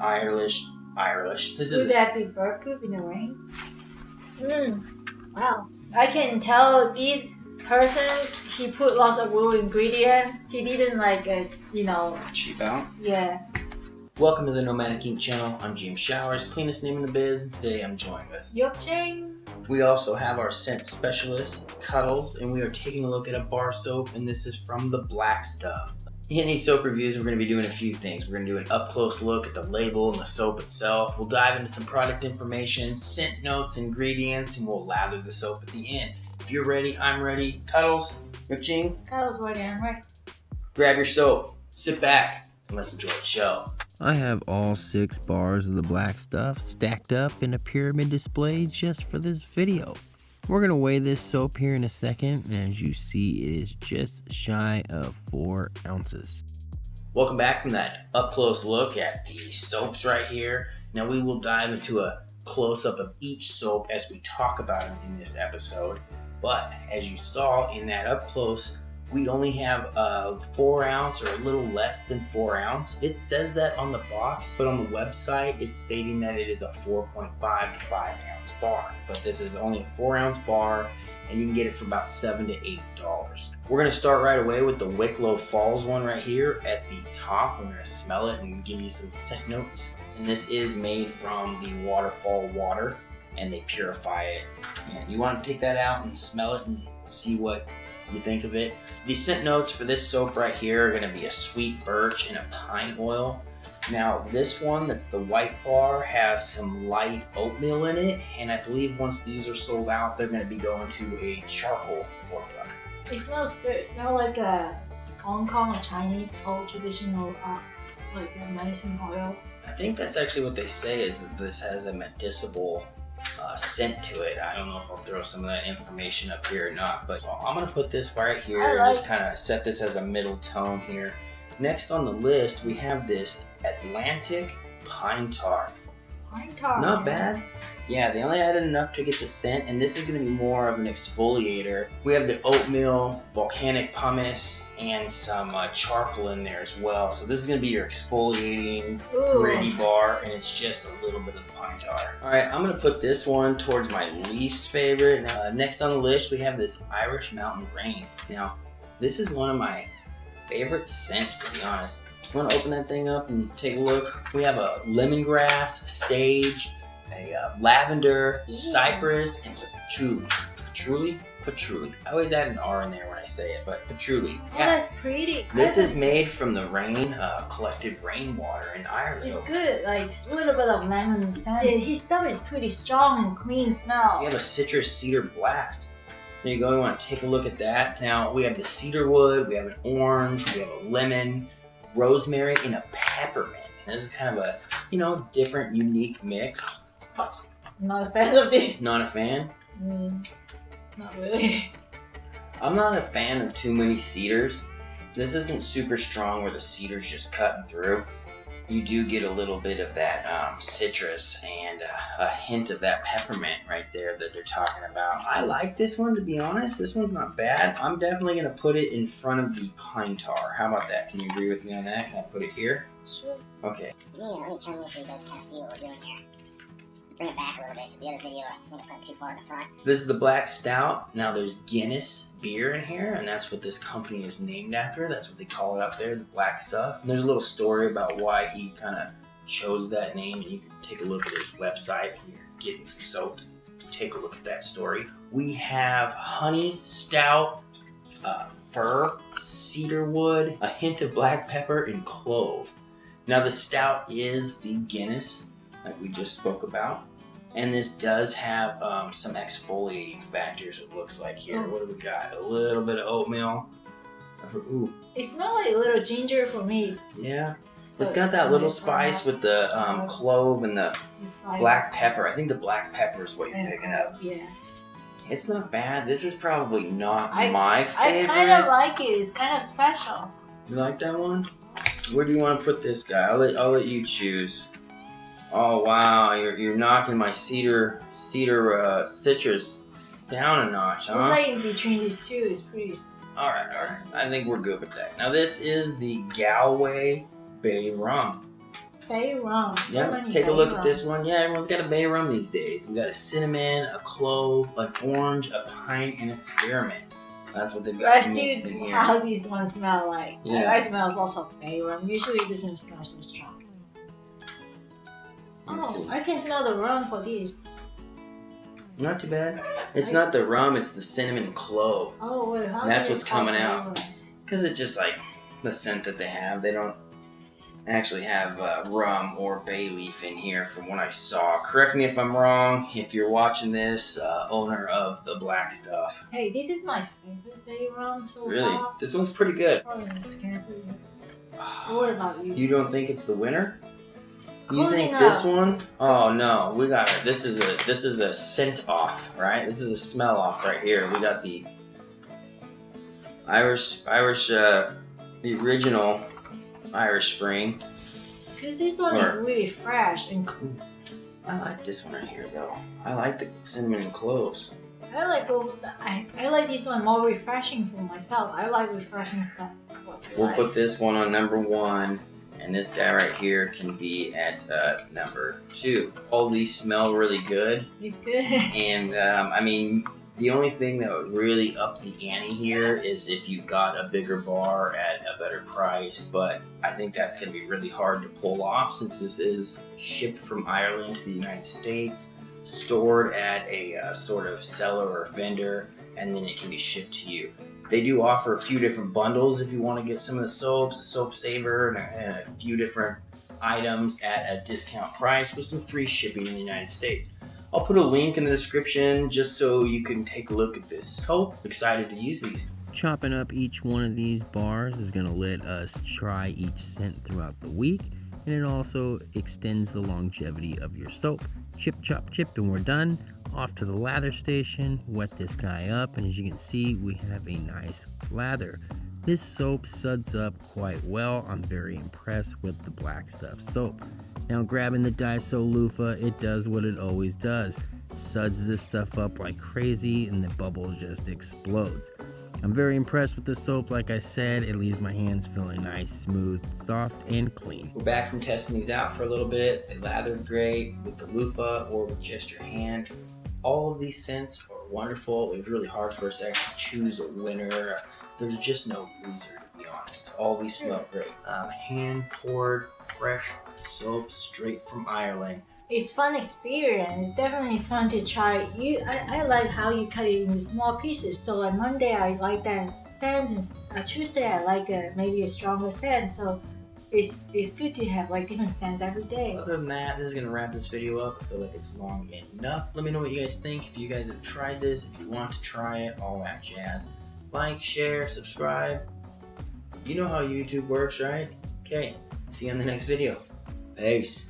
Irish. Would that be bird poop in the rain? Wow. I can tell this person, he put lots of raw ingredient. He didn't like, cheap out. Yeah. Welcome to the Nomadic Ink channel. I'm James Showers, cleanest name in the biz, and today I'm joined with James. We also have our scent specialist, Cuddles, and we are taking a look at a bar soap, and this is from the Black Stuff. In these soap reviews, we're going to be doing a few things. We're going to do an up-close look at the label and the soap itself. We'll dive into some product information, scent notes, ingredients, and we'll lather the soap at the end. If you're ready, I'm ready. Cuddles, Ching. Cuddles ready, I'm ready. Grab your soap, sit back, and let's enjoy the show. I have all 6 bars of the Black Stuff stacked up in a pyramid display just for this video. We're going to weigh this soap here in a second, and as you see, it is just shy of 4 ounces. Welcome back from that up-close look at the soaps right here. Now we will dive into a close-up of each soap as we talk about them in this episode. But as you saw in that up-close, we only have a 4 ounce or a little less than 4 ounce. It says that on the box, but on the website, it's stating that it is a 4.5 to 5 ounce bar. But this is only a 4 ounce bar, and you can get it for about $7 to $8. We're gonna start right away with the Wicklow Falls one right here at the top. We're gonna smell it and give you some scent notes. And this is made from the waterfall water, and they purify it. And you wanna take that out and smell it and see what you think of it. The scent notes for this soap right here are going to be a sweet birch and a pine oil. Now this one that's the white bar has some light oatmeal in it, and I believe once these are sold out they're going to be going to a charcoal formula. It smells good. Not like a Hong Kong or Chinese old traditional like a medicine oil. I think that's actually what they say, is that this has a medicinal scent to it. I don't know if I'll throw some of that information up here or not, but so I'm going to put this right here and just kind of set this as a middle tone here. Next on the list, we have this Atlantic Pine Tar. Pine tar. Not bad. Yeah, they only added enough to get the scent, and this is going to be more of an exfoliator. We have the oatmeal, volcanic pumice, and some charcoal in there as well. So this is going to be your exfoliating, gritty bar, and it's just a little bit of the pine tar. All right, I'm going to put this one towards my least favorite. Next on the list, we have this Irish Mountain Rain. Now, this is one of my favorite scents, to be honest. You want to open that thing up and take a look? We have a lemongrass, sage, a lavender, cypress, and patchouli. I always add an R in there when I say it, but patchouli. Oh, yeah. That's pretty. This is made from the rain, collected rainwater in Ireland. It's good, like a little bit of lemon scent. His stuff is pretty strong and clean smell. We have a citrus cedar blast. There you go, you want to take a look at that. Now, we have the cedar wood, we have an orange, we have a lemon, rosemary, and a peppermint. This is kind of a, different, unique mix. Not a fan of this. Not a fan? Not really. I'm not a fan of too many cedars. This isn't super strong where the cedar's just cutting through. You do get a little bit of that citrus and a hint of that peppermint right there that they're talking about. I like this one, to be honest. This one's not bad. I'm definitely going to put it in front of the pine tar. How about that? Can you agree with me on that? Can I put it here? Sure. Okay. Let me turn this so you guys kind of see what we're doing here. Bring it back a little bit because the other video I'm going to put it too far in the front. This is the Black Stout. Now there's Guinness beer in here, and that's what this company is named after. That's what they call it up there, the Black Stuff. And there's a little story about why he kind of chose that name, and you can take a look at his website when you're getting some soaps. Take a look at that story. We have honey, stout, fir, cedarwood, a hint of black pepper, and clove. Now the stout is the Guinness, like we just spoke about. And this does have some exfoliating factors, it looks like here. What do we got? A little bit of oatmeal. Ooh. It smells like a little ginger for me. Yeah. It's got that little spice with the clove and the black pepper. I think the black pepper is what you're picking up. Yeah. It's not bad. This is probably not my favorite. I kind of like it. It's kind of special. You like that one? Where do you want to put this guy? I'll let you choose. Oh wow, you're knocking my cedar citrus down a notch, huh? It's like in between these two. It's pretty. All right. I think we're good with that. Now this is the Galway Bay Rum. Bay Rum. So Yeah, many take a Bay look at Rum. this one. Yeah, everyone's got a bay rum these days. We got a cinnamon, a clove, an orange, a pine, and a spearmint. That's what they've got Let's mixed see in here. how these ones smell like. Yeah. I smell lots of Bay Rum. Usually it doesn't smell so strong. Let's Oh, see. I can smell the rum for these. Not too bad. It's not the rum, it's the cinnamon and clove. Oh wait, how That's do you what's call coming Bay out. Rum? Because it's just like the scent that they have. They don't actually have rum or bay leaf in here from what I saw. Correct me if I'm wrong. If you're watching this, owner of the black stuff. Hey, this is my favorite Bay Rum so Really? far. This one's pretty good. Oh, it's careful. What about you? You don't think it's the winner? You Close think enough. this one? Oh no, we got it. This is a scent off, right? This is a smell off right here. We got the Irish, the original Irish Spring. Because this one is really fresh and I like this one right here though. I like the cinnamon and cloves. I like I like this one more refreshing for myself. I like refreshing stuff. We'll put this one on number 1, and this guy right here can be at number 2. All these smell really good, It's good. and I mean, the only thing that would really up the ante here is if you got a bigger bar at a better price, but I think that's going to be really hard to pull off since this is shipped from Ireland to the United States, stored at a sort of seller or vendor, and then it can be shipped to you. They do offer a few different bundles if you want to get some of the soaps, a soap saver, and a few different items at a discount price with some free shipping in the United States. I'll put a link in the description just so you can take a look at this soap. Excited to use these. Chopping up each one of these bars is going to let us try each scent throughout the week, and it also extends the longevity of your soap. Chip, chop, chip, and we're done. Off to the lather station, wet this guy up, and as you can see, we have a nice lather. This soap suds up quite well. I'm very impressed with the Black Stuff soap. Now grabbing the Daiso loofah, it does what it always does. Suds this stuff up like crazy and the bubble just explodes. I'm very impressed with the soap. Like I said, it leaves my hands feeling nice, smooth, soft, and clean. We're back from testing these out for a little bit. They lathered great with the loofah or with just your hand. All of these scents are wonderful. It was really hard for us to actually choose a winner. There's just no loser, to be honest. All these smell great. Hand poured, fresh soap straight from Ireland. It's fun experience. It's definitely fun to try. I like how you cut it into small pieces. So on Monday I like that scent, and Tuesday I like maybe a stronger scent. So it's good to have like different scents every day. Other than that, this is going to wrap this video up. I feel like it's long enough. Let me know what you guys think. If you guys have tried this, if you want to try it, all that jazz. Like, share, subscribe. You know how YouTube works, right? Okay, see you on the next video. Peace.